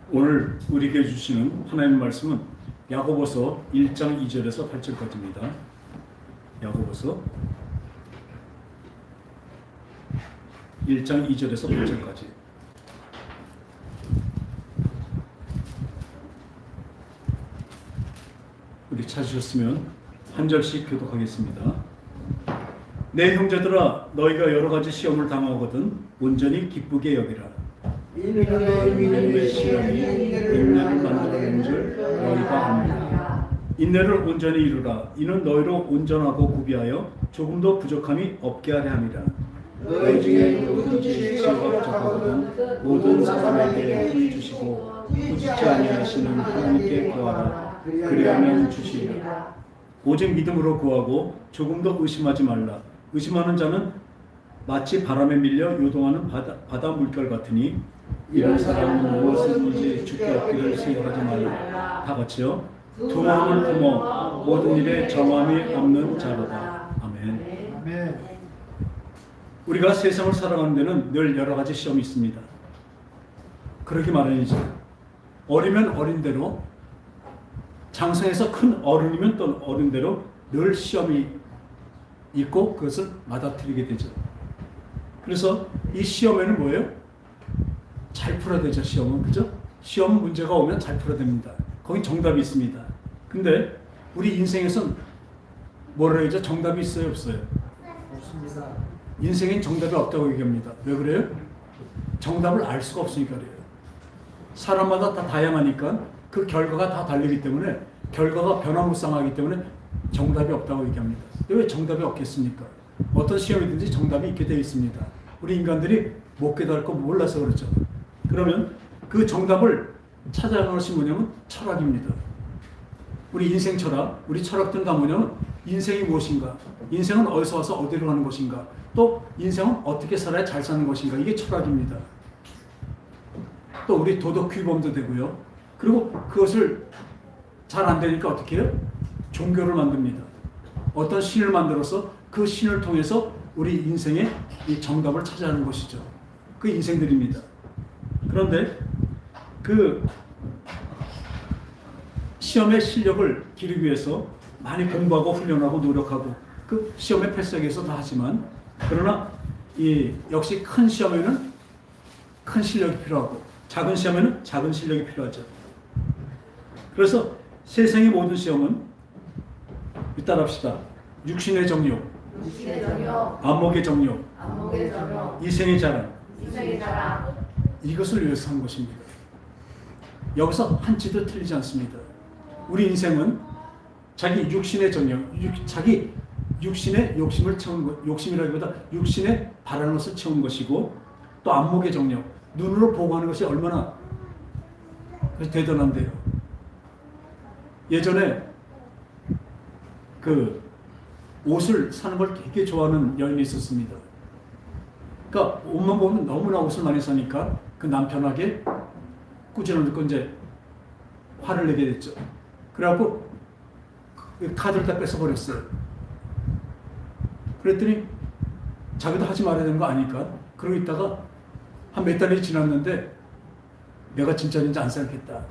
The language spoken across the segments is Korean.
오늘 우리에게 주시는 하나님의 말씀은 야고보서 1장 2절에서 8절까지입니다. 야고보서 1장 2절에서 8절까지. 우리 찾으셨으면 한 절씩 교독하겠습니다. 내 형제들아, 너희가 여러 가지 시험을 당하거든 온전히 기쁘게 여기라. 이는 믿음의 시험이 인내를 만들어낸 줄 너희가 압니다. 인내를 온전히 이루라. 이는 너희로 온전하고 구비하여 조금도 부족함이 없게 하려 함이라. 너희 중에 누구든지 시험에 적하거든 모든 사람에게 주시고 꾸짖지 아니하시는 하나님께 구하라. 그리하면 주시리라. 오직 믿음으로 구하고 조금도 의심하지 말라. 의심하는 자는 마치 바람에 밀려 요동하는 바다 물결 같으니 이런 사람은 무엇이든지 주께 얻기를 생각하지 말라. 다 같이요. 두 마음을 품어 모든 일에 정함이 없는 자로다. 아멘. 아멘. 우리가 세상을 살아가는 데는 늘 여러 가지 시험이 있습니다. 그러기 마련이죠. 어리면 어린 대로, 장성에서 큰 어른이면 또 어른 대로 늘 시험이 있고 그것을 받아들이게 되죠. 그래서 이 시험에는 뭐예요? 잘 풀어야 되죠. 시험은, 그죠? 시험 문제가 오면 잘 풀어야 됩니다. 거기 정답이 있습니다. 근데 우리 인생에선 뭐라 해야죠? 정답이 있어요, 없어요? 없습니다. 인생엔 정답이 없다고 얘기합니다. 왜 그래요? 정답을 알 수가 없으니까 그래요. 사람마다 다 다양하니까 그 결과가 다 다르기 때문에, 결과가 변화무쌍하기 때문에 정답이 없다고 얘기합니다. 근데 왜 정답이 없겠습니까? 어떤 시험이든지 정답이 있게 되어 있습니다. 우리 인간들이 못 깨달고 몰라서 그렇죠. 그러면 그 정답을 찾아가는 것이 뭐냐면 철학입니다. 우리 인생 철학, 우리 철학들은 다 뭐냐면 인생이 무엇인가, 인생은 어디서 와서 어디로 가는 것인가, 또 인생은 어떻게 살아야 잘 사는 것인가, 이게 철학입니다. 또 우리 도덕 규범도 되고요. 그리고 그것을 잘 안 되니까 어떻게 해요? 종교를 만듭니다. 어떤 신을 만들어서 그 신을 통해서 우리 인생의 이 정답을 찾아가는 것이죠. 그 인생들입니다. 그런데 그 시험의 실력을 기르기 위해서 많이 공부하고 훈련하고 노력하고 그 시험의 패스하기 위해서 다 하지만, 그러나 이 역시 큰 시험에는 큰 실력이 필요하고 작은 시험에는 작은 실력이 필요하죠. 그래서 세상의 모든 시험은 따라합시다. 육신의 정욕, 안목의 정욕, 이생의 자랑, 이것을 위해서 한 것입니다. 여기서 한치도 틀리지 않습니다. 우리 인생은 자기 육신의 정욕, 자기 육신의 욕심을 채운 것, 욕심이라기보다 육신의 바라는 것을 채운 것이고, 또 안목의 정욕, 눈으로 보고 하는 것이 얼마나 대단한데요. 예전에 그 옷을 사는 걸 되게 좋아하는 여인이 있었습니다. 그러니까 옷만 보면 너무나 옷을 많이 사니까 그 남편에게 꾸짖어놓고 이제 화를 내게 됐죠. 그래갖고 그 카드를 다 뺏어버렸어요. 그랬더니 자기도 하지 말아야 되는 거 아니까 그러고 있다가 한 몇 달이 지났는데 내가 진짜 이제 안 살겠다,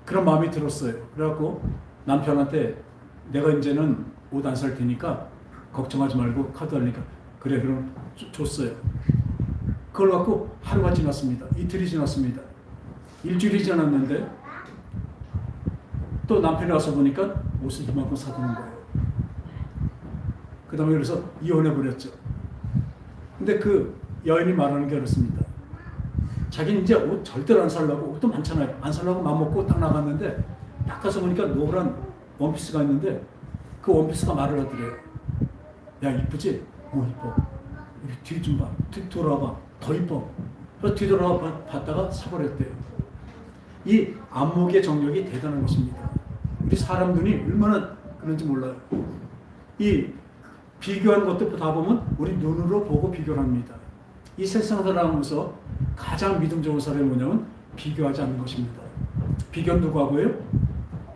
그런 마음이 들었어요. 그래갖고 남편한테 내가 이제는 옷 안 살 테니까 걱정하지 말고 카드 하니까 그래 그럼 줬어요. 그걸 갖고 하루가 지났습니다. 이틀이 지났습니다. 일주일이 지났는데 또 남편이 와서 보니까 옷을 이만큼 사두는 거예요. 그 다음에 그래서 이혼해버렸죠. 근데 그 여인이 말하는 게 그렇습니다. 자기는 이제 옷 절대로 안 살려고, 옷도 많잖아요. 안 살려고 맘먹고 딱 나갔는데 딱 가서 보니까 노란 원피스가 있는데 그 원피스가 말을 하더래요. 야, 이쁘지? 이뻐. 우리 뒤 좀 봐. 뒤 돌아봐. 더 이뻐. 그래서 뒤돌아봐 봤다가 사버렸대요. 이 안목의 정력이 대단한 것입니다. 우리 사람 눈이 얼마나 그런지 몰라요. 이 비교하는 것도 다 보면 우리 눈으로 보고 비교를 합니다. 이 세상을 살아가면서 가장 믿음 좋은 사람이 뭐냐면 비교하지 않는 것입니다. 비교는 누구하고 해요?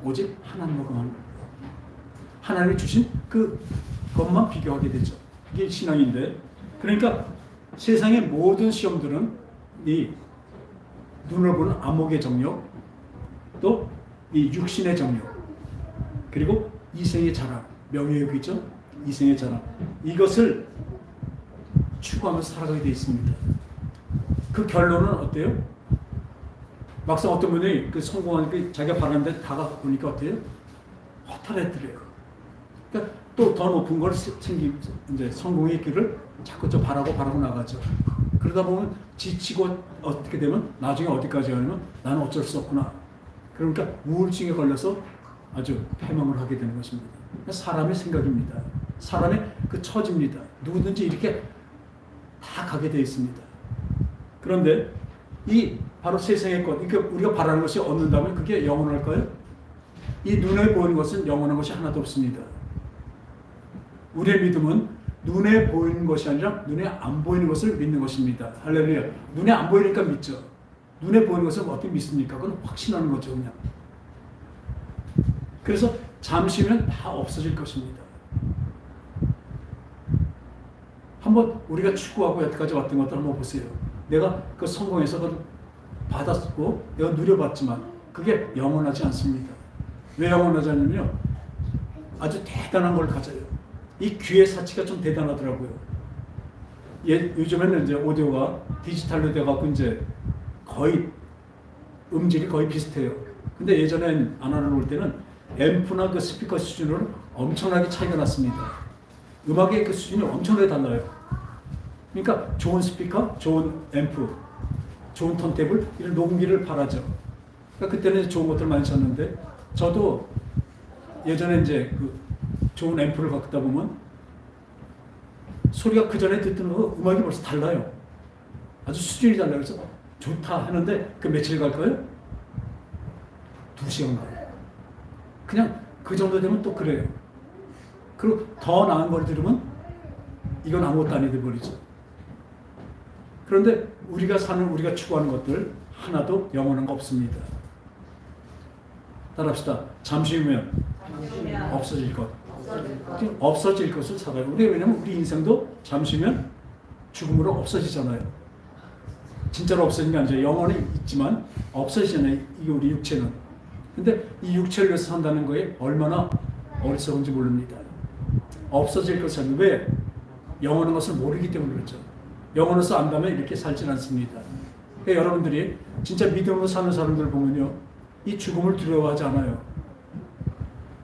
오직 하나님하고만. 하나님이 주신 그 것만 비교하게 되죠. 이게 신앙인데, 그러니까 세상의 모든 시험들은 이 눈을 보는 안목의 정욕, 또 이 육신의 정욕, 그리고 이생의 자랑, 명예욕이죠. 이생의 자랑. 이것을 추구하면서 살아가게 되어 있습니다. 그 결론은 어때요? 막상 어떤 분이 그 성공하니까 자기가 바라는 데 다가보니까 어때요? 허탈해뜨려요. 그러니까 또 더 높은 걸 챙기면서 이제 성공의 길을 자꾸 좀 바라고 나가죠. 그러다 보면 지치고 어떻게 되면 나중에 어디까지 가냐면 나는 어쩔 수 없구나. 그러니까 우울증에 걸려서 아주 패망을 하게 되는 것입니다. 사람의 생각입니다. 사람의 그 처지입니다. 누구든지 이렇게 다 가게 되어 있습니다. 그런데 이 바로 세상의 것, 그러니까 우리가 바라는 것이 얻는다면 그게 영원할까요? 이 눈에 보이는 것은 영원한 것이 하나도 없습니다. 우리의 믿음은 눈에 보이는 것이 아니라 눈에 안 보이는 것을 믿는 것입니다. 할렐루야. 눈에 안 보이니까 믿죠. 눈에 보이는 것을 어떻게 믿습니까? 그건 확신하는 거죠, 그냥. 그래서 잠시면 다 없어질 것입니다. 한번 우리가 추구하고 여태까지 왔던 것들 한번 보세요. 내가 그 성공해서 그걸 받았고 내가 누려봤지만 그게 영원하지 않습니다. 왜 영원하지 않냐면요. 아주 대단한 걸 가져요. 이 귀의 사치가 좀 대단하더라고요. 요즘에는 이제 오디오가 디지털로 돼갖고 이제 거의 음질이 거의 비슷해요. 근데 예전엔 아날로그 때는 앰프나 그 스피커 수준으로 엄청나게 차이가 났습니다. 음악의 그 수준이 엄청나게 달라요. 그러니까 좋은 스피커, 좋은 앰프, 좋은 턴테이블 이런 녹음기를 바라죠. 그러니까 그때는 좋은 것들 많이 썼는데 저도 예전에 이제 그 좋은 앰프를 갖다 보면 소리가 그 전에 듣던 거 음악이 벌써 달라요. 아주 수준이 달라요. 그래서 좋다 하는데 그 며칠 갈까요? 2시간 가요. 그냥 그 정도 되면 또 그래요. 그리고 더 나은 걸 들으면 이건 아무것도 아니 돼버리죠. 그런데 우리가 추구하는 것들 하나도 영원한 거 없습니다. 따라합시다. 잠시 후면 없어질 것. 없어질 것을 살아요. 왜냐하면 우리 인생도 잠시 후면 죽음으로 없어지잖아요. 진짜로 없어지는 게 아니죠. 영혼이 있지만 없어지잖아요. 이게 우리 육체는. 근데 이 육체를 위해서 산다는 거에 얼마나 어리석은지 모릅니다. 없어질 것은 왜? 영원한 것을 모르기 때문에 그렇죠. 영원해서 안다면 이렇게 살진 않습니다. 그러니까 여러분들이 진짜 믿음으로 사는 사람들 보면요. 이 죽음을 두려워하지 않아요.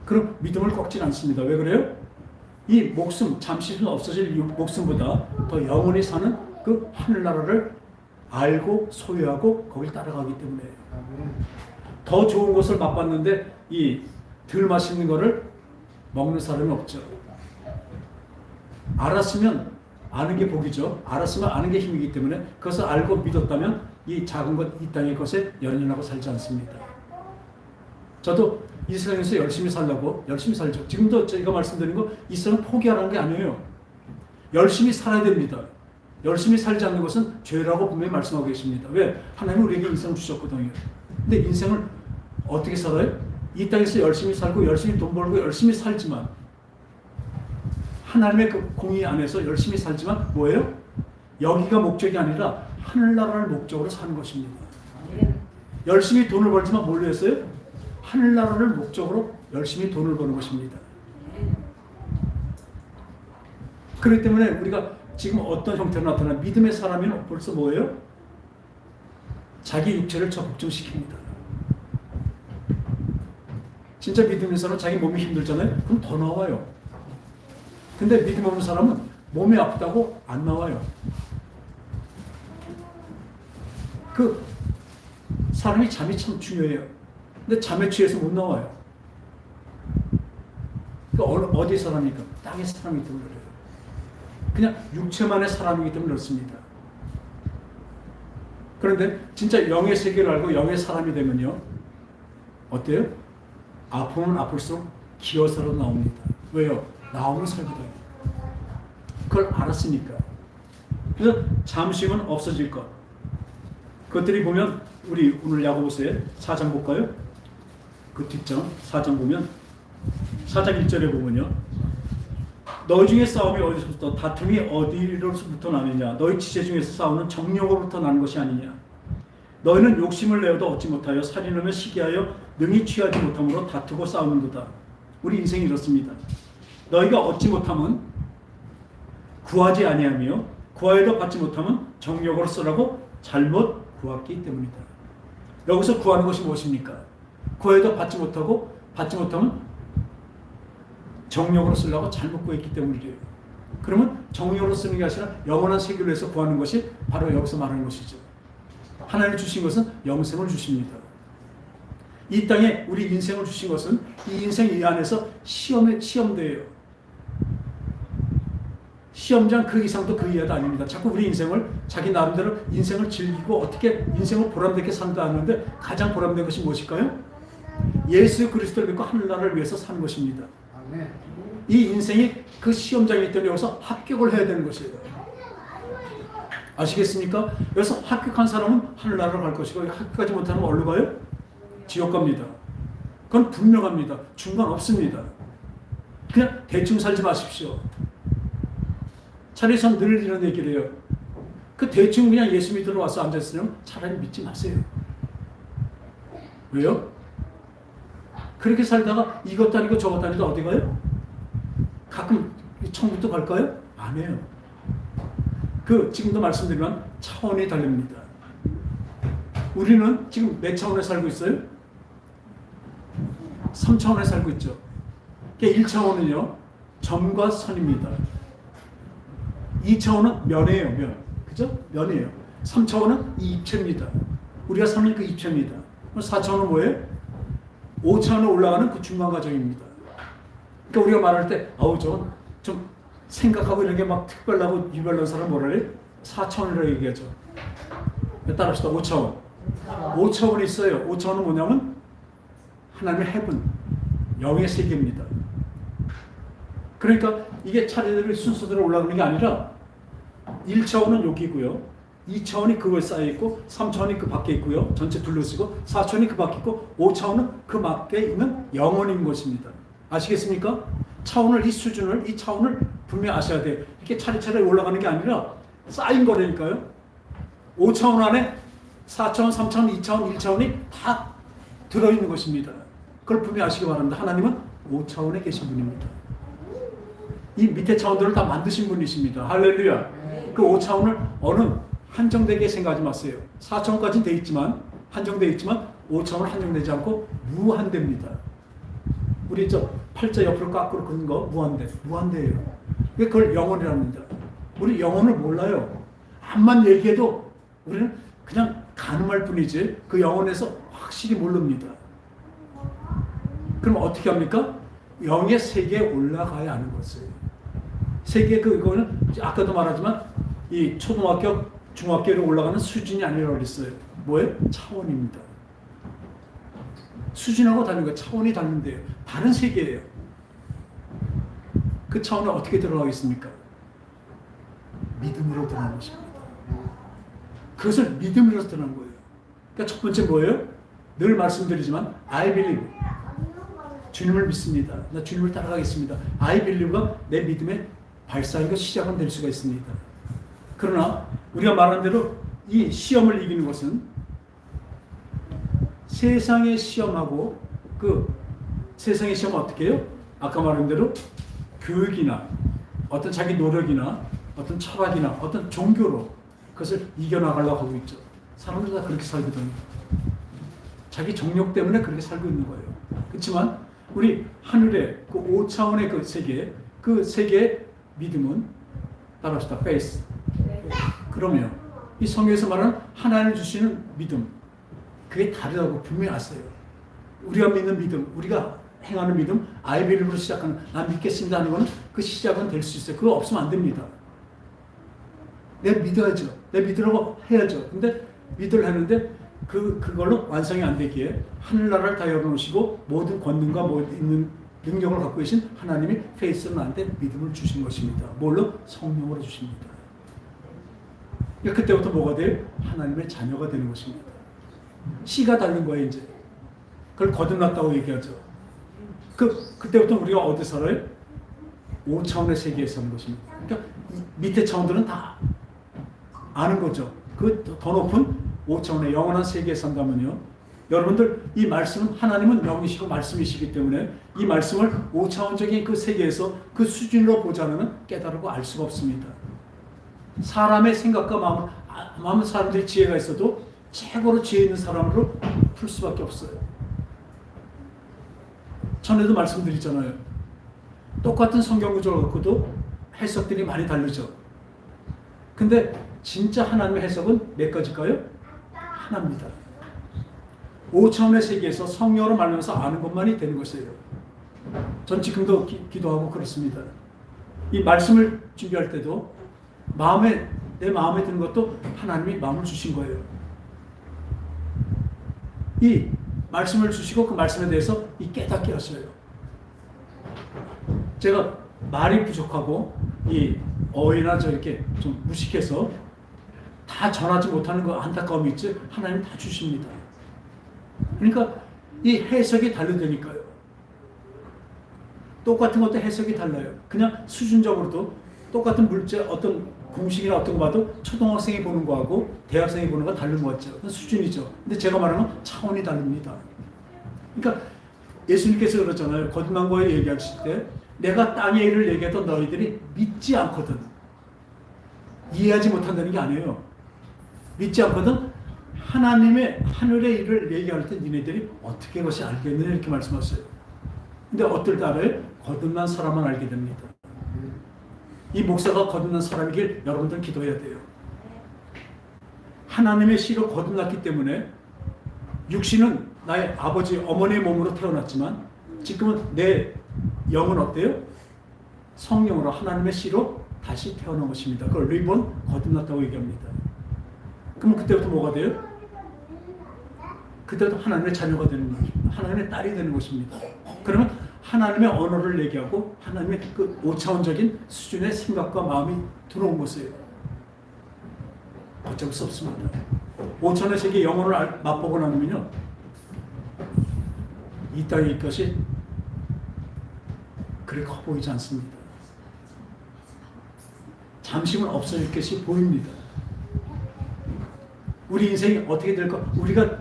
그럼 믿음을 꺾진 않습니다. 왜 그래요? 이 목숨, 잠시 후 없어질 목숨보다 더 영원히 사는 그 하늘나라를 알고 소유하고 거길 따라가기 때문에 더 좋은 것을 맛봤는데 이 덜 맛있는 거를 먹는 사람이 없죠. 알았으면 아는 게 복이죠. 알았으면 아는 게 힘이기 때문에 그것을 알고 믿었다면 이 작은 것, 이 땅의 것에 연연하고 살지 않습니다. 저도 이 세상에서 열심히 살려고 열심히 살죠. 지금도 제가 말씀드린 거 이 세상 포기하라는 게 아니에요. 열심히 살아야 됩니다. 열심히 살지 않는 것은 죄라고 분명히 말씀하고 계십니다. 왜? 하나님은 우리에게 인생을 주셨거든요. 근데 인생을 어떻게 살아요? 이 땅에서 열심히 살고 열심히 돈 벌고 열심히 살지만 하나님의 그 공의 안에서 열심히 살지만 뭐예요? 여기가 목적이 아니라 하늘나라를 목적으로 사는 것입니다. 열심히 돈을 벌지만 뭘로 했어요? 하늘나라를 목적으로 열심히 돈을 버는 것입니다. 그렇기 때문에 우리가 지금 어떤 형태로 나타나는 믿음의 사람이면 벌써 뭐예요? 자기 육체를 적극시킵니다. 진짜 믿음의 사람은 자기 몸이 힘들잖아요? 그럼 더 나와요. 근데 믿음 없는 사람은 몸이 아프다고 안 나와요. 그 사람이 잠이 참 중요해요. 근데 잠에 취해서 못 나와요. 그러니까 어디 사람입니까? 땅의 사람이기 때문에 그래요. 그냥 육체만의 사람이기 때문에 그렇습니다. 그런데 진짜 영의 세계를 알고 영의 사람이 되면요. 어때요? 아프면 아플수록 기어서로 나옵니다. 왜요? 나오면 살게 돼요. 그걸 알았으니까. 그래서 잠시 후면 없어질 것. 그것들이 보면 우리 오늘 야고보서에 4장 볼까요? 그 뒷장 4장 보면 4장 1절에 보면요. 너희 중에 싸움이 어디서부터 다툼이 어디로부터 나느냐? 너희 지체 중에서 싸우는 정욕으로부터 나는 것이 아니냐? 너희는 욕심을 내어도 얻지 못하여 살인하며 시기하여 능히 취하지 못함으로 다투고 싸우는도다. 우리 인생이 이렇습니다. 너희가 얻지 못하면 구하지 아니하며 구하여도 받지 못하면 정욕으로 쓰라고 잘못 구했기 때문이다. 여기서 구하는 것이 무엇입니까? 구해도 받지 못하고 받지 못하면 정욕으로 쓰려고 잘못 구했기 때문이래요. 그러면 정욕으로 쓰는 게 아니라 영원한 세계를 위해서 구하는 것이 바로 여기서 말하는 것이죠. 하나님 주신 것은 영생을 주십니다. 이 땅에 우리 인생을 주신 것은 이 인생 이 안에서 시험대예요. 시험장 그 이상도 그 이하도 아닙니다. 자꾸 우리 인생을 자기 나름대로 인생을 즐기고 어떻게 인생을 보람되게 산다 하는데 가장 보람된 것이 무엇일까요? 예수 그리스도를 믿고 하늘나라를 위해서 사는 것입니다. 이 인생이 그 시험장에 있더니 여기서 합격을 해야 되는 것이에요. 아시겠습니까? 여기서 합격한 사람은 하늘나라로 갈 것이고 합격하지 못하는 건 어디로 가요? 지옥 갑니다. 그건 분명합니다. 중간 없습니다. 그냥 대충 살지 마십시오. 차라리 전 늘 이런 얘기를 해요. 그 대충 그냥 예수 믿으러 와서 앉아있으면 차라리 믿지 마세요. 왜요? 그렇게 살다가 이것도 아니고 저것도 아니고 어디 가요? 가끔 천국도 갈까요? 안 해요. 지금도 말씀드리면 차원이 다릅니다. 우리는 지금 몇 차원에 살고 있어요? 3차원에 살고 있죠. 1차원은요, 점과 선입니다. 2차원은 면이에요, 면. 그죠? 면이에요. 3차원은 이 입체입니다. 우리가 사는 그 입체입니다. 4차원은 뭐예요? 5차원에 올라가는 그 중간 과정입니다. 그러니까 우리가 말할 때, 저건 좀 생각하고 이런 게 막 특별하고 유별난 사람 뭐라 그래? 4차원이라고 얘기하죠. 따라합시다. 5차원. 5차원이 있어요. 5차원은 뭐냐면 하나님의 헤븐, 영의 세계입니다. 그러니까 이게 차례대로 순서대로 올라가는 게 아니라 1차원은 여기고요. 2차원이 그거에 쌓여있고 3차원이 그 밖에 있고요. 전체 둘러쓰고 4차원이 그 밖에 있고 5차원은 그 밖에 있는 영혼인 것입니다. 아시겠습니까? 차원을, 이 수준을, 이 차원을 분명히 아셔야 돼요. 이렇게 차례차례 올라가는 게 아니라 쌓인 거라니까요. 5차원 안에 4차원, 3차원, 2차원, 1차원이 다 들어있는 것입니다. 그걸 분명히 아시기 바랍니다. 하나님은 5차원에 계신 분입니다. 이 밑에 차원들을 다 만드신 분이십니다. 할렐루야. 그 5차원을 어느 한정되게 생각하지 마세요. 4차원까지는 돼 있지만, 한정되어 있지만 5차원은 한정되지 않고 무한대입니다. 우리 팔자 옆으로 거꾸로 그런 거 무한대예요. 그걸 영혼이랍니다. 우리 영혼을 몰라요. 암만 얘기해도 우리는 그냥 가늠할 뿐이지 그 영혼에서 확실히 모릅니다. 그럼 어떻게 합니까? 영의 세계에 올라가야 하는 것이에요. 세계 그거는 아까도 말하지만 이 초등학교, 중학교로 올라가는 수준이 아니라고 그랬어요. 뭐예요? 차원입니다. 수준하고 다른 거예요. 차원이 다른데요. 다른 세계예요. 그 차원에 어떻게 들어가겠습니까? 믿음으로 들어가는 것입니다. 그것을 믿음으로 들어가는 거예요. 그러니까 첫 번째 뭐예요? 늘 말씀드리지만 I believe. 주님을 믿습니다. 나 주님을 따라가겠습니다. I believe가 내 믿음의 발상이고 시작은 될 수가 있습니다. 그러나 우리가 말한 대로 이 시험을 이기는 것은 세상의 시험하고 세상의 시험은 어떻게 해요? 아까 말한 대로 교육이나 어떤 자기 노력이나 어떤 철학이나 어떤 종교로 그것을 이겨나가려고 하고 있죠. 사람들 다 그렇게 살거든요. 자기 정욕 때문에 그렇게 살고 있는 거예요. 그렇지만 우리 하늘의 그 5차원의 그 세계의 믿음은 따라합시다. faith. 그러면 이 성경에서 말하는 하나님 주시는 믿음, 그게 다르다고 분명히 아세요. 우리가 믿는 믿음, 우리가 행하는 믿음, I believe로 시작하는, 난 믿겠습니다 하는 거는 그 시작은 될 수 있어요. 그거 없으면 안 됩니다. 내가 믿어야죠. 내가 믿으라고 해야죠. 근데 믿으려 하는데 그걸로 완성이 안 되기에 하늘나라를 다 열어놓으시고 모든 권능과 있는 능력을 갖고 계신 하나님이 페이스는 나한테 믿음을 주신 것입니다. 뭘로? 성령으로 주십니다. 그러니까 그때부터 뭐가 돼요? 하나님의 자녀가 되는 것입니다. 씨가 달린 거예요, 이제. 그걸 거듭났다고 얘기하죠. 그때부터 우리가 어디 살아요? 5차원의 세계에 사는 것입니다. 그러니까 밑에 차원들은 다 아는 거죠. 그 더 높은 5차원의 영원한 세계에 산다면요, 여러분들 이 말씀은 하나님은 영이시고 말씀이시기 때문에 이 말씀을 5차원적인 그 세계에서 그 수준으로 보지 않으면 깨달고 알 수가 없습니다. 사람의 생각과 마음은 사람들이 지혜가 있어도 최고로 지혜 있는 사람으로 풀 수밖에 없어요. 전에도 말씀드렸잖아요. 똑같은 성경 구조를 갖고도 해석들이 많이 다르죠. 근데 진짜 하나님의 해석은 몇 가지일까요? 하나입니다. 5차원의 세계에서 성령으로 말하면서 아는 것만이 되는 것이에요. 전 지금도 기도하고 그렇습니다. 이 말씀을 준비할 때도 내 마음에 드는 것도 하나님이 마음을 주신 거예요. 이 말씀을 주시고 그 말씀에 대해서 이 깨닫게 하셔요. 제가 말이 부족하고 이 어휘나 저렇게 좀 무식해서 다 전하지 못하는 그 안타까움이 있지, 하나님 다 주십니다. 그러니까 이 해석이 다르다니까요. 똑같은 것도 해석이 달라요. 그냥 수준적으로도 똑같은 물질 어떤 공식이나 어떤 거 봐도 초등학생이 보는 거하고 대학생이 보는 거 다른 거 같죠. 수준이죠. 근데 제가 말하는 건 차원이 다릅니다. 그러니까 예수님께서 그러잖아요. 거듭난 거에 얘기하실 때 내가 땅의 일을 얘기했던 너희들이 믿지 않거든. 이해하지 못한다는 게 아니에요. 믿지 않거든. 하나님의 하늘의 일을 얘기할 때 니네들이 어떻게 그것이 알겠느냐 이렇게 말씀하셨어요. 근데 어떨 때 알아요? 거듭난 사람만 알게 됩니다. 이 목사가 거듭난 사람이길 여러분들 기도해야 돼요. 하나님의 씨로 거듭났기 때문에 육신은 나의 아버지 어머니의 몸으로 태어났지만 지금은 내 영은 어때요? 성령으로 하나님의 씨로 다시 태어난 것입니다. 그걸 리본 거듭났다고 얘기합니다. 그럼 그때부터 뭐가 돼요? 그때부터 하나님의 자녀가 되는 것입니다. 하나님의 딸이 되는 것입니다. 그러면 하나님의 언어를 얘기하고 하나님의 그 5차원적인 수준의 생각과 마음이 들어온 것이에요. 어쩔 수 없습니다. 5차원의 세계 영혼을 맛보고 나면요, 이 땅의 것이 그리 커 보이지 않습니다. 잠시만 없어질 것이 보입니다. 우리 인생이 어떻게 될까? 우리가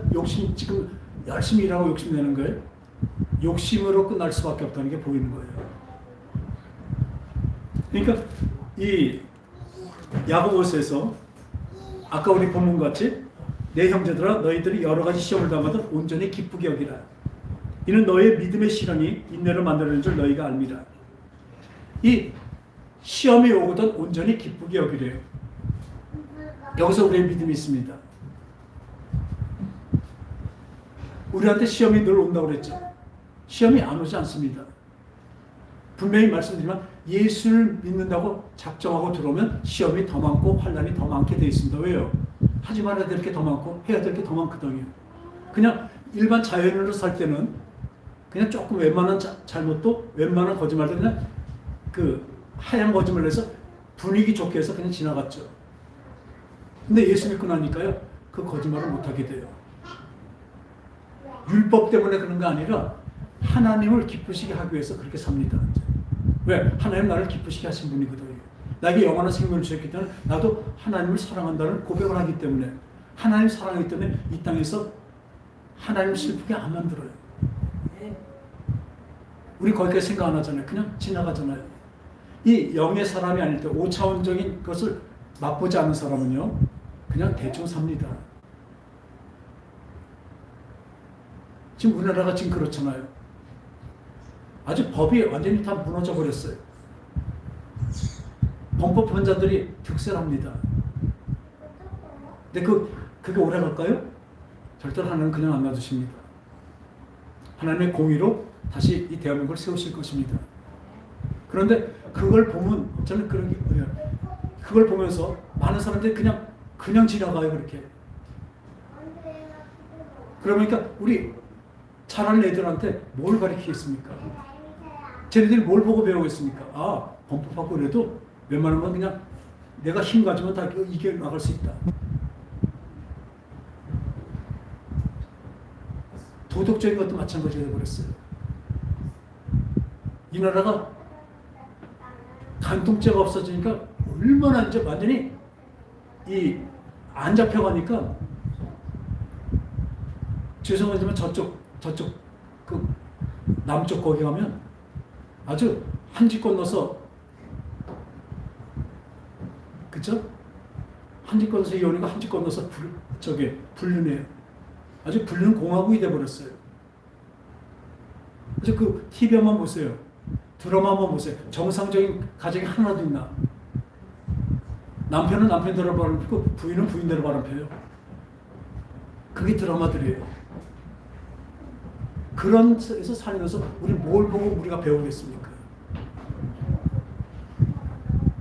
지금 열심히 일하고 욕심내는 거예요. 욕심으로 끝날 수밖에 없다는 게 보이는 거예요. 그러니까 이 야고보서에서 아까 우리 본문 같이 내 형제들아 너희들이 여러 가지 시험을 당하도 온전히 기쁘게 여기라. 이는 너의 믿음의 실현이 인내를 만들어낸 줄 너희가 알미라. 이 시험이 오거든 온전히 기쁘게 여기래요. 여기서 우리의 믿음이 있습니다. 우리한테 시험이 늘 온다고 그랬죠. 시험이 안 오지 않습니다. 분명히 말씀드리지만 예수를 믿는다고 작정하고 들어오면 시험이 더 많고 환난이 더 많게 되어 있습니다. 왜요? 하지 말아야 될 게 더 많고 해야 될 게 더 많거든요. 그냥 일반 자연인으로 살 때는 그냥 조금 웬만한 잘못도 웬만한 거짓말도 그냥 그 하얀 거짓말을 해서 분위기 좋게 해서 그냥 지나갔죠. 근데 예수 믿고 나니까요, 그 거짓말을 못하게 돼요. 율법 때문에 그런 거 아니라 하나님을 기쁘시게 하기 위해서 그렇게 삽니다. 왜? 하나님 나를 기쁘시게 하신 분이거든요. 나에게 영원한 생명을 주셨기 때문에 나도 하나님을 사랑한다는 고백을 하기 때문에, 하나님 사랑하기 때문에 이 땅에서 하나님을 슬프게 안 만들어요. 우리 거기까지 생각 안 하잖아요. 그냥 지나가잖아요. 이 영의 사람이 아닐 때 5차원적인 것을 맛보지 않는 사람은요, 그냥 대충 삽니다. 지금 우리나라가 지금 그렇잖아요. 아주 법이 완전히 다 무너져 버렸어요. 범법범자들이 득세합니다. 근데 그게 오래 갈까요? 절대로 하나님은 그냥 안 놔두십니다. 하나님의 공의로 다시 이 대한민국을 세우실 것입니다. 그런데 그걸 보면 저는 그걸 보면서 많은 사람들이 그냥 지나가요. 그렇게. 그러니까 우리 잘하는 애들한테 뭘 가르치겠습니까? 쟤네들이 뭘 보고 배우겠습니까? 아, 범법하고 그래도 웬만한 건 그냥 내가 힘 가지면 다 이겨 나갈 수 있다. 도덕적인 것도 마찬가지가 되어버렸어요. 이 나라가 간통죄가 없어지니까 얼마나 이제 완전히 안 잡혀가니까 죄송하지만 저쪽 그 남쪽 거기 가면 아주 한 집 건너서, 그쵸? 한 집 건너서 이혼이고 한 집 건너서 불륜이에요. 아주 불륜 공화국이 돼버렸어요. 그래서 그 TV만 보세요. 드라마만 보세요. 정상적인 가정이 하나도 있나? 남편은 남편대로 바람 피고 부인은 부인대로 바람 펴요. 그게 드라마들이에요. 그런 데서 살면서 우리 뭘 보고 우리가 배우겠습니까?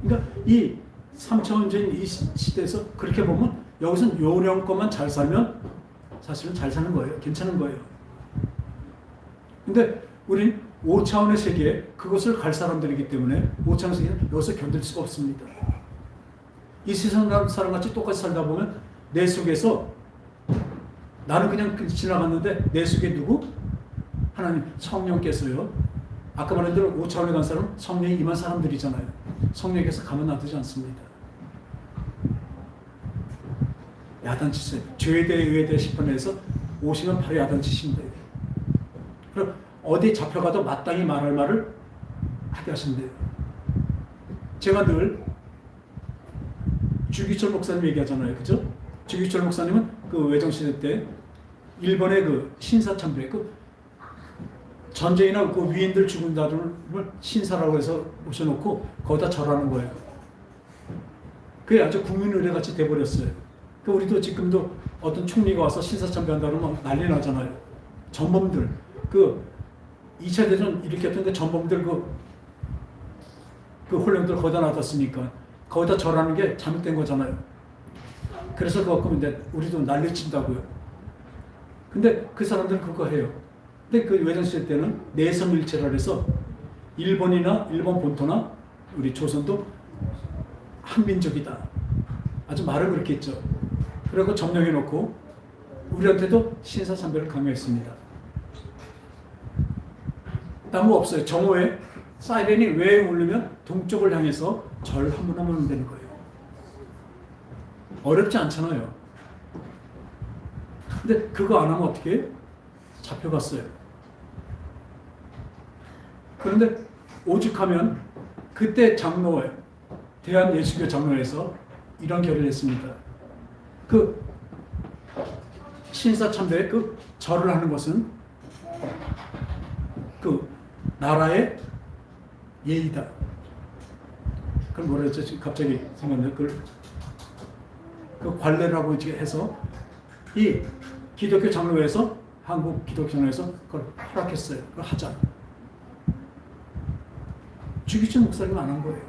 그러니까 이 3차원 전인 이 시대에서 그렇게 보면 여기서는 요령껏만 잘 살면 사실은 잘 사는 거예요. 괜찮은 거예요. 근데 우린 5차원의 세계에 그것을 갈 사람들이기 때문에 5차원의 세계는 여기서 견딜 수가 없습니다. 이 세상 사람같이 똑같이 살다 보면 내 속에서 나는 그냥 지나갔는데 내 속에 누구? 하나님 성령께서요. 아까 말한 대로 5차원에 간 사람은 성령이 임한 사람들이잖아요. 성령께서 가만 놔두지 않습니다. 야단치세요. 죄에 대해 의에 대해 심판해서 오시면 바로 야단치신다. 그럼 어디 잡혀가도 마땅히 말할 말을 하게 하신대요. 제가 늘 주기철 목사님 얘기하잖아요. 그죠? 주기철 목사님은 그 외정시대 때 일본의 그 신사참배, 그 전쟁이나 그 위인들 죽은 자들을 신사라고 해서 모셔놓고 거기다 절하는 거예요. 그게 아주 국민의례같이 돼버렸어요. 그 우리도 지금도 어떤 총리가 와서 신사참배한다고 막 난리 나잖아요. 전범들, 그 2차 대전 일으켰던데 전범들 그 혼령들 거기다 놔뒀으니까 거기다 절하는 게 잘못된 거잖아요. 그래서 그거 근데 우리도 난리친다고요. 근데 그 사람들은 그거 해요. 근데 그 외전시대 때는 내성일체라 해서 일본이나 일본 본토나 우리 조선도 한민족이다. 아주 말을 그렇게 했죠. 그리고 점령해놓고 우리한테도 신사참배를 강요했습니다. 나무 없어요. 정오에 사이렌이 왜 울리면 동쪽을 향해서 절 한 번 하면 되는 거예요. 어렵지 않잖아요. 근데 그거 안 하면 어떻게 해요? 잡혀갔어요. 그런데 오죽하면 그때 장로회, 대한예수교 장로회에서 이런 결의를 했습니다. 그 신사참배에 그 절을 하는 것은 그 나라의 예의다. 그걸 뭐라 했죠? 지금 갑자기 생각나요. 그 관례라고 해서 이 기독교 장로회에서 한국 기독교 장로회에서 그걸 허락했어요. 그걸 하자. 주기철 목사님 안 한 거예요.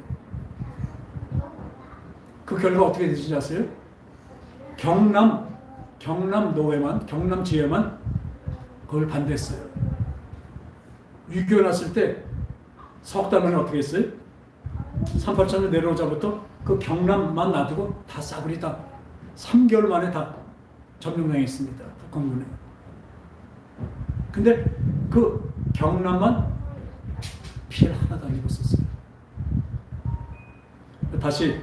그 결과 어떻게 되는지 아세요? 경남 노회만, 경남 지회만 그걸 반대했어요. 6.25 났을 때 석 달 만에 어떻게 했어요? 38선을 내려오자부터 그 경남만 놔두고 다 싸그리 다 3개월 만에 다 점령당했습니다. 북한군에. 근데 그 경남만 피해를 하나도 안 입었었어요. 다시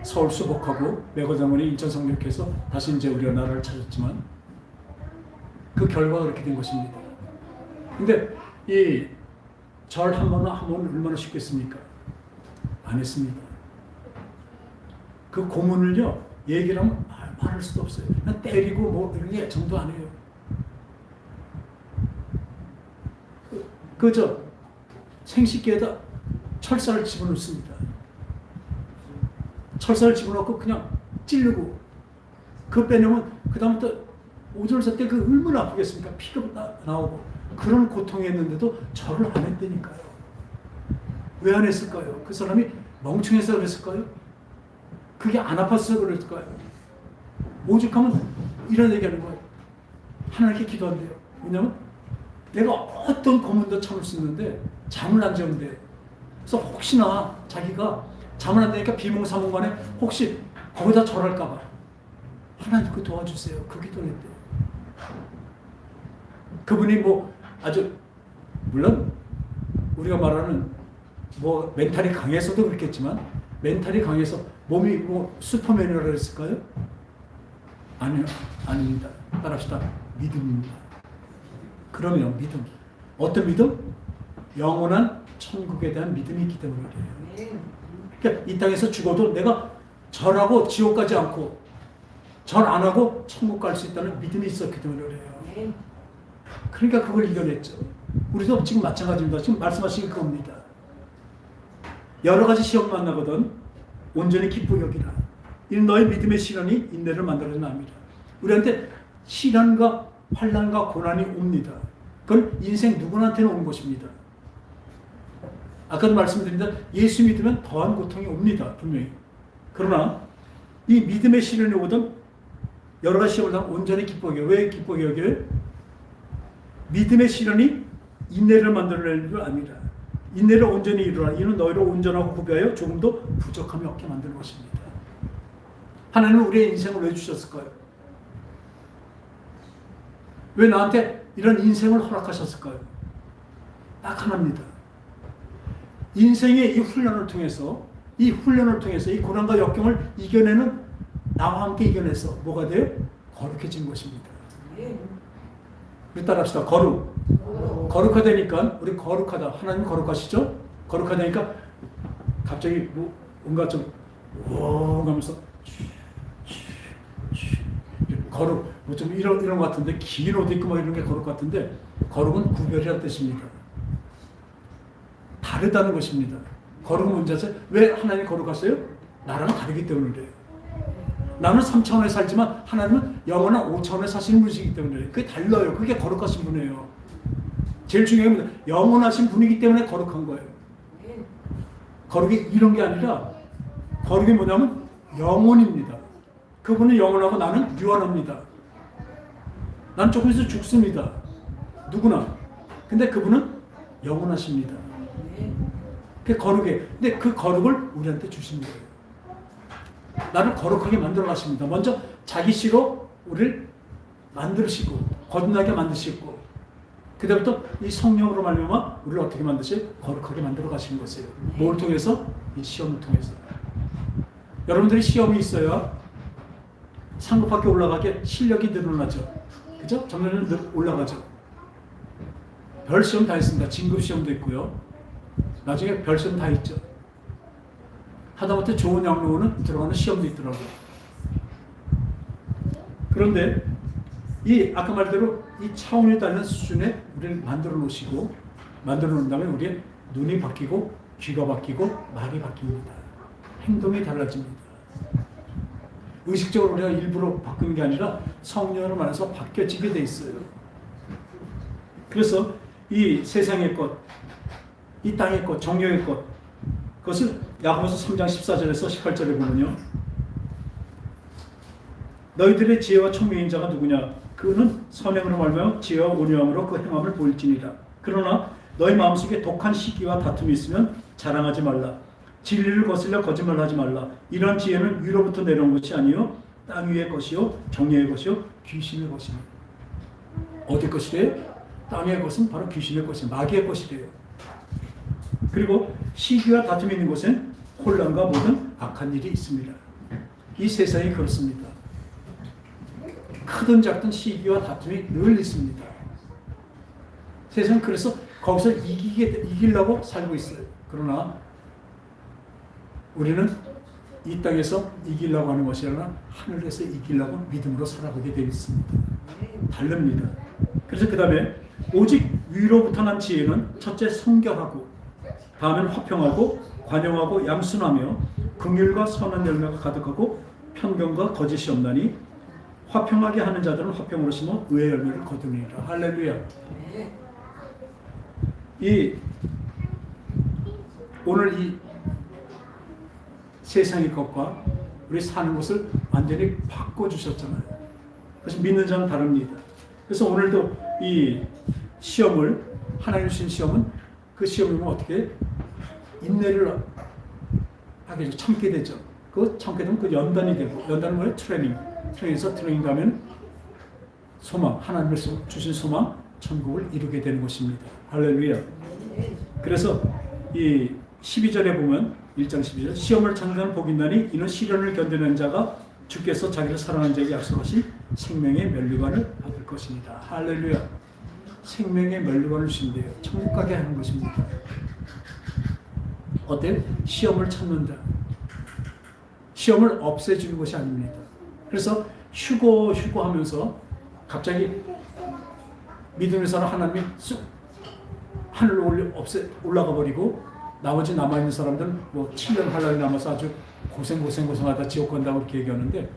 서울 수복하고 매거장군이 인천 상륙해서 다시 이제 우리가 나라를 찾았지만 그 결과가 그렇게 된 것입니다. 근데 이 절 한 번은 얼마나 쉽겠습니까? 안 했습니다. 그 고문을요, 얘기를 하면 말할 수도 없어요. 그냥 때리고 뭐 이런 게 정도 안 해요. 그저 생식기에다 철사를 집어넣습니다. 철사를 집어넣고 그냥 찌르고 그 빼내면 그 다음부터 오줌을 때 그 얼마나 아프겠습니까? 피가 나오고 그런 고통이 있는데도 절을 안 했다니까요. 왜 안 했을까요? 그 사람이 멍청해서 그랬을까요? 그게 안 아팠어서 그랬을까요? 오죽하면 이런 얘기하는 거예요. 하나님께 기도한대요. 왜냐면 내가 어떤 고문도 참을 수 있는데 잠을 안 자는데 그래서 혹시나 자기가 잠을 안 자니까 비몽사몽간에 혹시 거기다 절할까 봐 하나님 그 도와주세요. 그 기도를 했대요. 그분이 뭐 아주 물론 우리가 말하는 뭐 멘탈이 강해서도 그렇겠지만 멘탈이 강해서 몸이 뭐 슈퍼맨이라고 했을까요? 아닙니다. 따라합시다. 믿음입니다. 그러면 믿음. 어떤 믿음? 영원한 천국에 대한 믿음이 있기 때문에 그래요. 그러니까 이 땅에서 죽어도 내가 절하고 지옥 가지 않고 절 안 하고 천국 갈 수 있다는 믿음이 있었기 때문에 그래요. 그러니까 그걸 이겨냈죠. 우리도 지금 마찬가지입니다. 지금 말씀하신 그겁니다. 여러 가지 시험 만나거든 온전히 기쁘게 여기라. 이는 너의 믿음의 시련이 인내를 만들어내는 압니다. 우리한테 시련과 환난과 고난이 옵니다. 그건 인생 누구한테는 오는 것입니다. 아까도 말씀드린다. 예수 믿으면 더한 고통이 옵니다. 분명히. 그러나 이 믿음의 시련이 오거든 여러 가지 시험을 하면 온전히 기쁘게. 왜 기쁘게 여기를? 믿음의 시련이 인내를 만들어낼 줄 압니다. 인내를 온전히 이루라. 이는 너희를 온전하고 구비하여 조금도 부족함이 없게 만드는 것입니다. 하나님은 우리의 인생을 왜 주셨을까요? 왜 나한테 이런 인생을 허락하셨을까요? 딱 하나입니다. 인생의 이 훈련을 통해서 이 고난과 역경을 이겨내는 나와 함께 이겨내서 뭐가 돼요? 거룩해진 것입니다. 우리 따라합시다. 거룩하다니까 우리 거룩하다. 하나님 거룩하시죠? 거룩하다니까 갑자기 뭔가 좀 하면서 거룩 좀 이런 것 같은데 긴 옷 입고 막 이런 게 거룩 같은데 거룩은 구별이라는 뜻입니다. 다르다는 것입니다. 거룩은 문제죠. 왜 하나님이 거룩하세요? 나랑 다르기 때문에 그래요. 나는 3차원에 살지만 하나님은 영원한 5차원에 사시는 분이시기 때문에 그래요. 그게 달라요. 그게 거룩하신 분이에요. 제일 중요한 건 영원하신 분이기 때문에 거룩한 거예요. 거룩이 이런 게 아니라 거룩이 뭐냐면 영원입니다. 그분은 영원하고 나는 유한합니다. 난 조금 있어 죽습니다. 누구나. 근데 그분은 영원하십니다. 그게 거룩이에요. 근데 그 거룩을 우리한테 주신 거예요. 나를 거룩하게 만들어 가십니다. 먼저 자기 씨로 우리를 만드시고 거듭나게 만드시고 그 다음부터 이 성령으로 말미암아 우리를 어떻게 만드세요? 거룩하게 만들어 가시는 것이에요. 뭘 통해서? 이 시험을 통해서. 여러분들이 시험이 있어야 상급학교 올라가게 실력이 늘어나죠. 그죠? 점점 올라가죠. 별 시험 다 있습니다. 진급 시험도 있고요. 나중에 별 시험 다 있죠. 하다못해 좋은 양로원은 들어가는 시험도 있더라고요. 그런데 이 아까 말대로 이 차원에 따른 수준에 우리를 만들어 놓으시고 만들어 놓은 다음에 우리의 눈이 바뀌고 귀가 바뀌고 말이 바뀝니다. 행동이 달라집니다. 의식적으로 우리가 일부러 바꾸는 게 아니라 성령으로 말해서 바뀌어지게 돼 있어요. 그래서 이 세상의 것, 이 땅의 것, 정욕의 것, 그것을 야고보서 3장 14절에서 18절에 보면요. 너희들의 지혜와 총명인 자가 누구냐? 그는 선행으로 말하며 지혜와 온유함으로 그 행함을 보일지니라. 그러나 너희 마음속에 독한 시기와 다툼이 있으면 자랑하지 말라. 진리를 거슬려 거짓말하지 말라. 이러한 지혜는 위로부터 내려온 것이 아니요 땅 위의 것이요 정예의 것이요 귀신의 것입니다. 어디 것이래요? 땅의 것은 바로 귀신의 것이에요. 마귀의 것이래요. 그리고 시기와 다툼이 있는 곳엔 혼란과 모든 악한 일이 있습니다. 이 세상이 그렇습니다. 크든 작든 시기와 다툼이 늘 있습니다. 세상은 그래서 거기서 이기려고 살고 있어요. 그러나 우리는 이 땅에서 이기려고 하는 것이 아니라 하늘에서 이기려고 믿음으로 살아가게 되어 있습니다. 다릅니다. 그래서 그 다음에 오직 위로부터 난 지혜는 첫째 성결하고 다음에는 화평하고 관용하고 양순하며 긍휼과 선한 열매가 가득하고 편견과 거짓이 없나니 화평하게 하는 자들은 화평으로 심어 의의 열매를 거두니라. 할렐루야. 오늘 이 세상의 것과 우리 사는 것을 완전히 바꿔주셨잖아요. 그래서 믿는 자는 다릅니다. 그래서 오늘도 이 시험을 하나님 주신 시험은 그 시험이면 어떻게 인내를 하게 되죠. 참게 되죠. 그 참게 되면 그 연단이 되고 연단은 뭐예요? 트레이닝에서 트레이닝 가면 소망, 하나님께서 주신 소망, 천국을 이루게 되는 것입니다. 할렐루야. 그래서 이 12절에 보면 1장 12절 시험을 참는 복이 있나니 이는 시련을 견디는 자가 주께서 자기를 사랑하는 자에게 약속하신 생명의 면류관을 받을 것입니다. 할렐루야. 생명의 면류관을 주신대요. 천국 가게 하는 것입니다. 어때요? 시험을 찾는다. 시험을 없애주는 것이 아닙니다. 그래서 휴고 하면서 갑자기 믿음에서는 하나님이 쑥 하늘로 올라가 버리고 나머지 남아있는 사람들은 뭐 7년 환란이 남아서 아주 고생하다 지옥 간다고 이렇게 얘기하는데,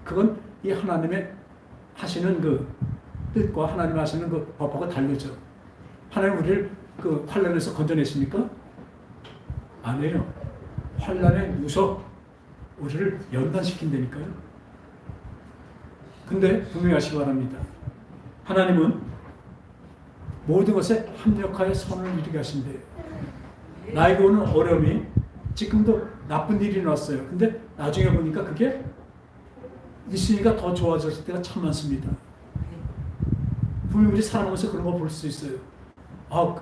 그건 이 하나님의 하시는 그 뜻과 하나님 하시는 그 법하고 다르죠. 하나님 우리를 그 환란에서 건져내십니까? 아니에요. 환란의 무서 우리를 연단시킨다니까요. 근데 분명히 아시기 바랍니다. 하나님은 모든 것에 합력하여 선을 이루게 하신대요. 나에게 오는 어려움이 지금도 나쁜 일이 났어요. 근데 나중에 보니까 그게 있으니까 더 좋아졌을 때가 참 많습니다. 분명히 우리 살아가면서 그런 거 볼 수 있어요. 아,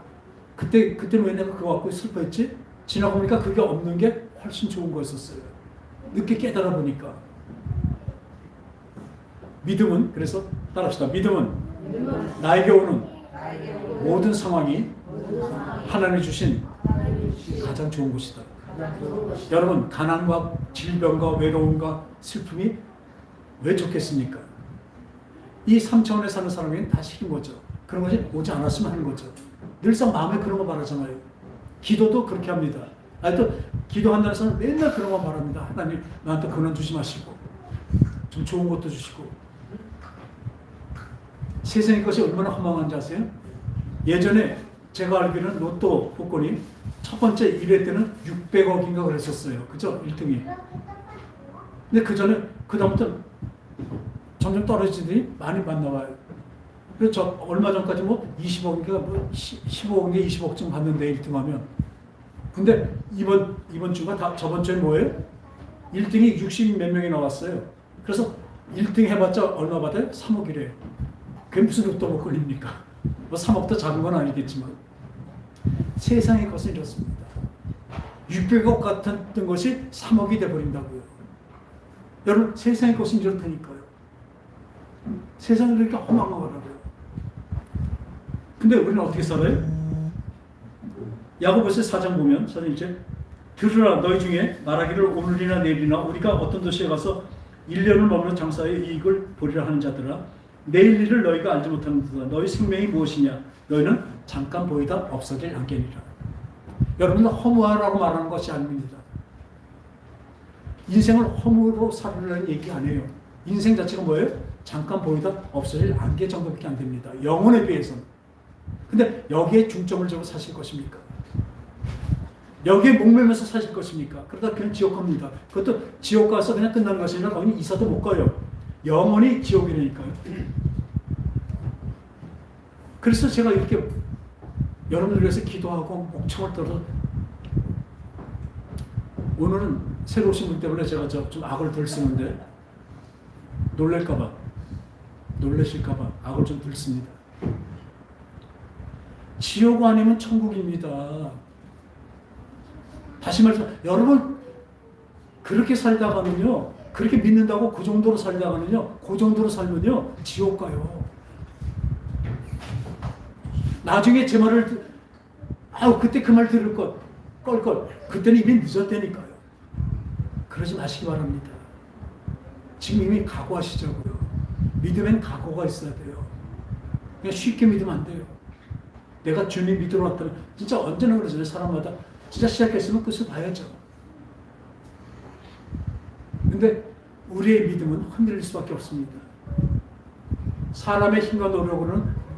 그때는 왜 내가 그거 갖고 슬퍼했지? 지나고 보니까 그게 없는 게 훨씬 좋은 거였었어요. 늦게 깨달아 보니까. 믿음은, 그래서 따라합시다. 믿음은 나에게 오는 모든 상황이 하나님이 주신 가장 좋은 것이다. 여러분, 가난과 질병과 외로움과 슬픔이 왜 좋겠습니까? 이 3차원에 사는 사람에게는 다 싫은 거죠. 그런 것이 오지 않았으면 하는 거죠. 늘상 마음에 그런 거 바라잖아요. 기도도 그렇게 합니다. 또 기도한다는 사람은 맨날 그런 거 말합니다. 하나님, 나한테 고난 주지 마시고 좀 좋은 것도 주시고. 세상의 것이 얼마나 허망한지 아세요? 예전에 제가 알기로는 로또 복권이 첫 번째 1회 때는 600억인가 그랬었어요. 그죠? 1등이. 근데 그 전에, 그다음부터 점점 떨어지더니 많이 나와요. 그래서 저 얼마 전까지 뭐 20억인가 뭐 15억인가 20억쯤 받는데 1등 하면. 근데 이번 주가 저번 주에 뭐예요? 1등이 60 몇 명이 나왔어요. 그래서 1등 해봤자 얼마 받아요? 3억이래요. 그게 무슨 로또 복권입니까? 뭐 3억도 작은 건 아니겠지만. 세상의 것은 이렇습니다. 600억 같았던 것이 3억이 돼버린다고요. 여러분, 세상의 것은 이렇다니까요. 세상은 그렇게 허망하더라고요. 근데 우리는 어떻게 살아요? 야고보서 4장 보면 4장 이제 들으라, 너희 중에 말하기를 오늘이나 내일이나 우리가 어떤 도시에 가서 1년을 머무는 장사의 이익을 보리라 하는 자들아, 내일 일을 너희가 알지 못하는도다. 너희 생명이 무엇이냐? 너희는 잠깐 보이다 없어질 않겠니라. 여러분은 허무하라고 말하는 것이 아닙니다. 인생을 허무로 살으려는 얘기 아니에요. 인생 자체가 뭐예요? 잠깐 보이다 없어질 안개 정도밖에 안 됩니다. 영혼에 비해서는. 근데 여기에 중점을 두고 사실 것입니까? 여기에 목매면서 사실 것입니까? 그러다 그냥 지옥 갑니다. 그것도 지옥 가서 그냥 끝나는 것이 아니라 거기 이사도 못 가요. 영원히 지옥이라니까요. 그래서 제가 이렇게 여러분들 위해서 기도하고 목청을 떨어. 오늘은 새로 오신 분 때문에 제가 좀 악을 덜 쓰는데 놀라실까봐 악을 좀 덜 씁니다. 지옥 아니면 천국입니다. 다시 말해서 여러분, 그렇게 살다가는요, 그렇게 믿는다고 그 정도로 살다가는요, 그 정도로 살면요 지옥 가요. 나중에 제 말을 그때 그 말 들을 걸 그때는 이미 늦었다니까요. 그러지 마시기 바랍니다. 지금 이미 각오하시자고요. 믿음엔 각오가 있어야 돼요. 그냥 쉽게 믿으면 안 돼요. 내가 주님 믿으러 왔다면 진짜 언제나 그러잖아요. 사람마다 진짜 시작했으면 끝을 봐야죠. 근데 우리의 믿음은 흔들릴 수밖에 없습니다. 사람의 힘과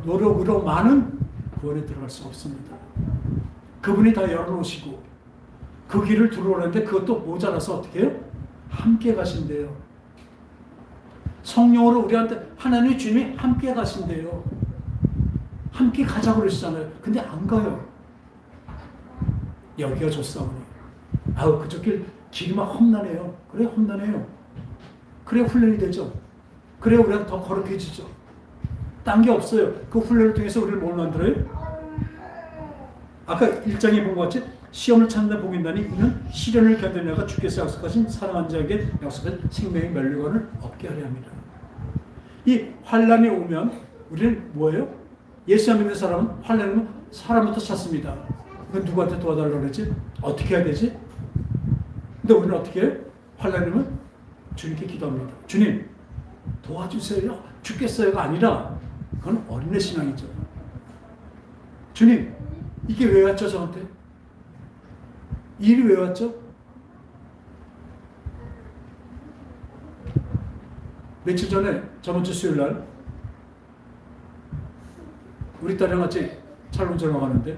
노력으로만은 구원에 들어갈 수 없습니다. 그분이 다 열어놓으시고 그 길을 들어오는데 그것도 모자라서 어떻게 해요? 함께 가신대요. 성령으로 우리한테 하나님의 주님이 함께 가신대요. 함께 가자고 그러시잖아요. 근데 안 가요. 여기가 좋사오니. 그쪽 길이 막 험난해요. 그래, 험난해요. 그래, 훈련이 되죠. 그래, 우리가 더 거룩해지죠. 딴 게 없어요. 그 훈련을 통해서 우리를 뭘 만들어요? 아까 1장에 본 것 같이 시험을 찾는다 복인다니 이는 시련을 견뎌내가 주께서 약속하신 사랑하는 자에게 약속한 생명의 멸류관을 얻게 하려 합니다. 이 환란이 오면 우리는 뭐예요? 예수 안 믿는 사람은 환란이 오면 사람부터 찾습니다. 그건 누구한테 도와달라고 그랬지? 어떻게 해야 되지? 근데 우리는 어떻게 해요? 환란이 오면 주님께 기도합니다. 주님 도와주세요. 죽겠어요가 아니라 그건 어린애 신앙이죠. 주님 이게 왜 왔죠 저한테? 이 일이 왜 왔죠? 며칠 전에 저번 주 수요일 날 우리 딸이랑 같이 차를 운전하고 가는데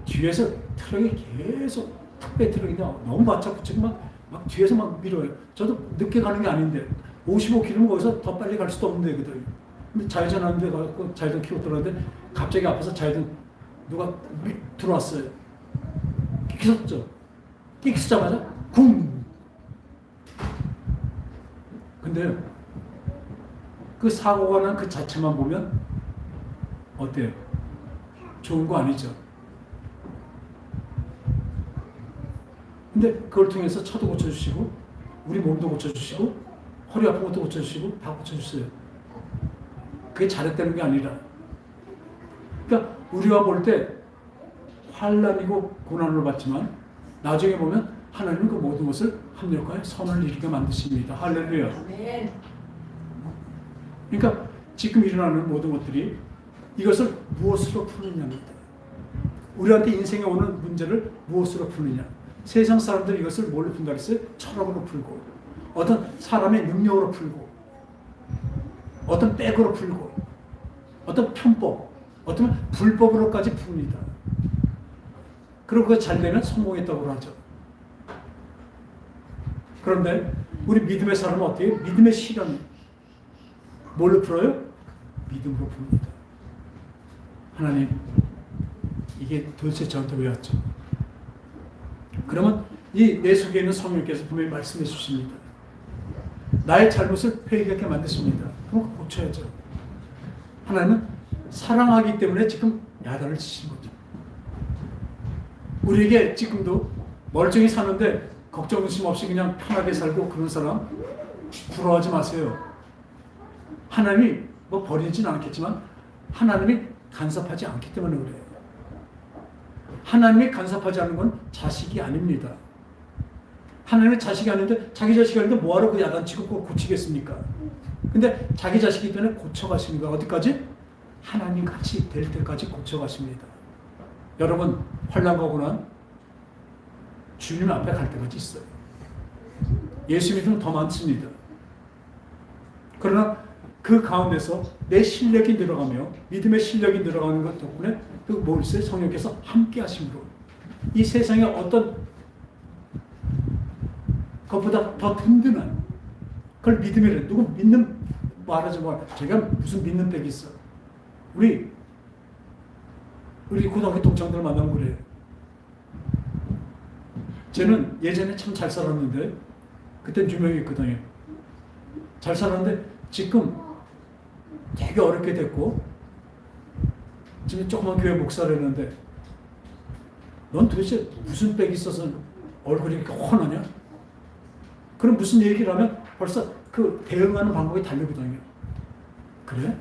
뒤에서 트럭이 계속 택배 트럭이 너무 맞춰붙이고 막 뒤에서 막 밀어요. 저도 늦게 가는 게 아닌데 55km면 거기서 더 빨리 갈 수도 없는 데거든요. 근데 좌회전 하는데 가서 좌회전 키고 들어갔는데 갑자기 앞에서 좌회전 누가 들어왔어요. 끼었죠. 끼기자마자 쿵. 근데 그 사고가 난 그 자체만 보면 어때요? 좋은 거 아니죠. 근데 그걸 통해서 차도 고쳐주시고 우리 몸도 고쳐주시고 허리 아픈 것도 고쳐주시고 다 고쳐주세요. 그게 잘했다는 게 아니라 그러니까 우리가 볼 때 환난이고 고난을 받지만 나중에 보면 하나님은 그 모든 것을 합력하여 선을 이루게 만드십니다. 할렐루야. 그러니까 지금 일어나는 모든 것들이 이것을 무엇으로 푸느냐입니다. 우리한테 인생에 오는 문제를 무엇으로 푸느냐. 세상 사람들이 이것을 뭘로 푼다 그랬어요? 철학으로 풀고 어떤 사람의 능력으로 풀고 어떤 백으로 풀고 어떤 편법 어떤 불법으로까지 풉니다. 그리고 그거 잘 되면 성공했다고 하죠. 그런데 우리 믿음의 사람은 어떻게 해요? 믿음의 시련 뭘로 풀어요? 믿음으로 풉니다. 하나님 이게 도대체 저한테 왜 왔죠? 그러면 이 내 속에 있는 성령께서 분명히 말씀해 주십니다. 나의 잘못을 회개하게 만드십니다. 그럼 고쳐야죠. 하나님은 사랑하기 때문에 지금 야단을 치신 거죠. 우리에게 지금도 멀쩡히 사는데 걱정 의심 없이 그냥 편하게 살고 그런 사람 부러워하지 마세요. 하나님이 뭐 버리지는 않겠지만 하나님이 간섭하지 않기 때문에 그래요. 하나님이 간섭하지 않는 건 자식이 아닙니다. 하나님의 자식이 아닌데 자기 자식이 아닌데 뭐하러 그 야단치고 그걸 고치겠습니까? 근데 자기 자식이기 때문에 고쳐가십니다. 어디까지? 하나님 같이 될 때까지 고쳐가십니다. 여러분 환난과 고난 주님 앞에 갈 때까지 있어요. 예수 믿으면 더 많습니다. 그러나 그 가운데서 내 실력이 늘어가며 믿음의 실력이 늘어가는 것 덕분에 그 모르세 성령께서 함께 하심으로 이 세상에 어떤 것보다 더 든든한 그걸 믿음이래. 누구 믿는 말하지 마. 제가 무슨 믿는 백이 있어. 우리 고등학교 동창들 만나면 그래요. 쟤는 예전에 참 잘 살았는데 그땐 유명했거든요. 잘 살았는데 지금 되게 어렵게 됐고 지금 조그만 교회 목사를 했는데 넌 도대체 무슨 백이 있어서 얼굴이 이렇게 훤하냐? 그럼 무슨 얘기를 하면 벌써 그 대응하는 방법이 다르거든요. 그래?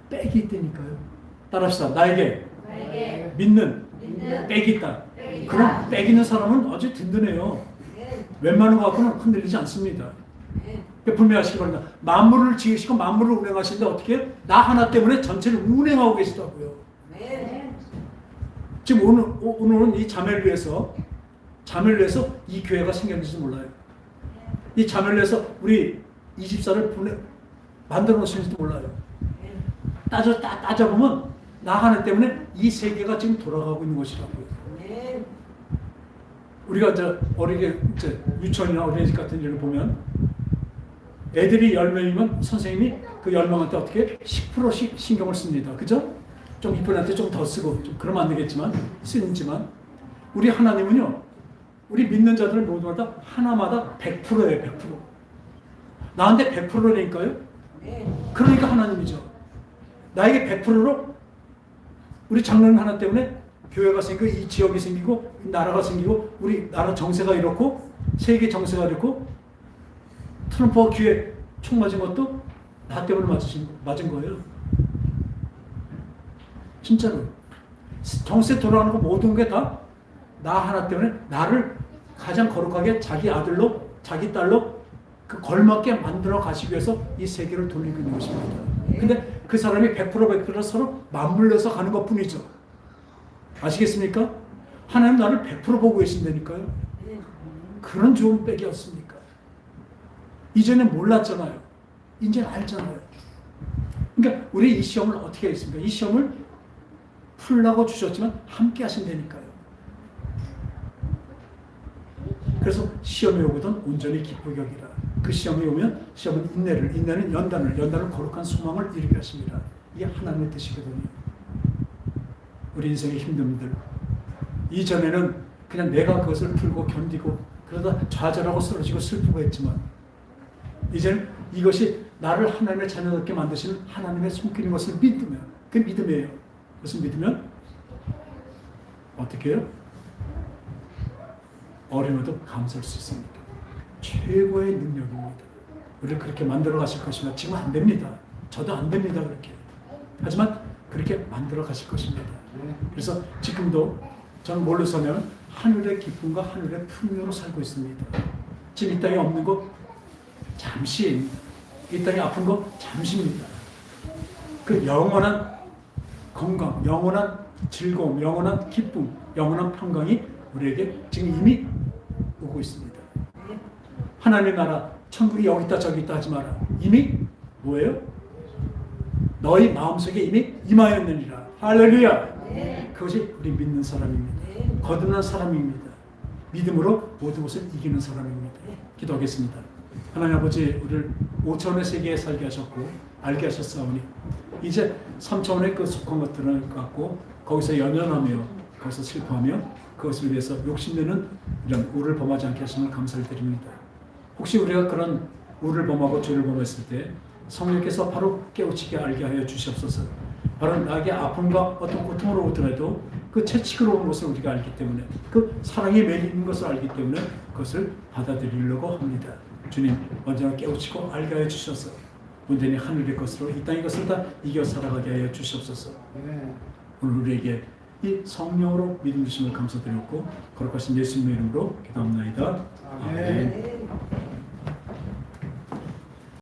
백이 있다니까요. 따라합시다. 나에게 믿는 백이 있다. 그럼 백 있는 사람은 아주 든든해요. 웬만한 거 갖고는 흔들리지 않습니다. 분명하시기 바랍니다. 만물을 지으시고 만물을 운행하시는데 어떻게 나 하나 때문에 전체를 운행하고 계시다고요. 지금 오늘은 이 자매를 위해서 이 교회가 생겼는지 몰라요. 이 자매를 위해서 우리 이 집사를 만들어 놓으시는지도 몰라요. 따져보면 나 하나 때문에 이 세계가 지금 돌아가고 있는 것이라고요. 우리가 이제 어리게 이제 유치원이나 어린이집 같은 일을 보면 애들이 10명이면 선생님이 그 10명한테 어떻게 10%씩 신경을 씁니다. 그죠? 좀 이쁜 애한테 좀 더 쓰고 좀 그러면 안 되겠지만 쓰지만 우리 하나님은요. 우리 믿는 자들 모두마다 하나마다 100%예요. 100%. 나한테 100%라니까요. 그러니까 하나님이죠. 나에게 100%로 우리 장로님 하나 때문에 교회가 생기고 이 지역이 생기고 나라가 생기고 우리 나라 정세가 이렇고 세계 정세가 이렇고 트럼프가 귀에 총 맞은 것도 나 때문에 맞은 거예요. 진짜로. 정세 돌아가는 거 모든 게 다 나 하나 때문에 나를 가장 거룩하게 자기 아들로 자기 딸로 그 걸맞게 만들어 가시기 위해서 이 세계를 돌리고 있는 것입니다. 근데 그 사람이 100% 서로 맞물려서 가는 것 뿐이죠. 아시겠습니까? 하나님 나를 100% 보고 계신다니까요. 그런 좋은 백이었습니까? 이전엔 몰랐잖아요. 이제는 알잖아요. 그러니까 우리 이 시험을 어떻게 했습니까? 이 시험을 풀라고 주셨지만 함께 하신다니까요. 그래서 시험이 오거든 온전히 기쁘게 여기라. 그 시험이 오면 시험은 인내는 연단을 거룩한 소망을 이루게 하십니다. 이게 하나님의 뜻이거든요. 우리 인생의 힘듦들 이전에는 그냥 내가 그것을 풀고 견디고 그러다 좌절하고 쓰러지고 슬프고 했지만 이제는 이것이 나를 하나님의 자녀답게 만드시는 하나님의 손길인 것을 믿으면 그게 믿음이에요. 그것을 믿으면 어떻게 해요? 어려워도 감사할 수 있습니다. 최고의 능력입니다. 우리를 그렇게 만들어 가실 것입니다. 지금 안 됩니다. 저도 안 됩니다. 그렇게. 하지만 그렇게 만들어 가실 것입니다. 그래서 지금도 저는 뭘로 사냐면 하늘의 기쁨과 하늘의 풍요로 살고 있습니다. 지금 이 땅에 없는 거 잠시, 이 땅에 아픈 거 잠시입니다. 그 영원한 건강, 영원한 즐거움, 영원한 기쁨, 영원한 평강이 우리에게 지금 이미 오고 있습니다. 하나님의 나라, 천국이 여기 있다 저기 있다 하지 마라. 이미 뭐예요? 너희 마음속에 이미 임하였느니라. 할렐루야. 그것이 우리 믿는 사람입니다. 거듭난 사람입니다. 믿음으로 모든 것을 이기는 사람입니다. 기도하겠습니다. 하나님 아버지, 우리를 5차원의 세계에 살게 하셨고 알게 하셨사오니 이제 3차원의 그 속한 것들을 갖고 거기서 연연하며 거기서 슬퍼하며 그것을 위해서 욕심내는 이런 우를 범하지 않게 하시는 감사를 드립니다. 혹시 우리가 그런 우를 범하고 죄를 범했을 때 성령께서 바로 깨우치게 알게 하여 주시옵소서. 바로 나에게 아픔과 어떤 고통으로 오더라도 그 채찍으로 온 것을 우리가 알기 때문에 그 사랑에 매이는 것을 알기 때문에 그것을 받아들이려고 합니다. 주님 언제나 깨우치고 알게 하여 주셔서 온전히 하늘의 것으로 이 땅의 것을 다 이겨 살아가게 하여 주시옵소서. 오늘 우리에게 이 성령으로 믿음 주심을 감사드렸고 거룩하신 예수님의 이름으로 기도합나이다. 아멘.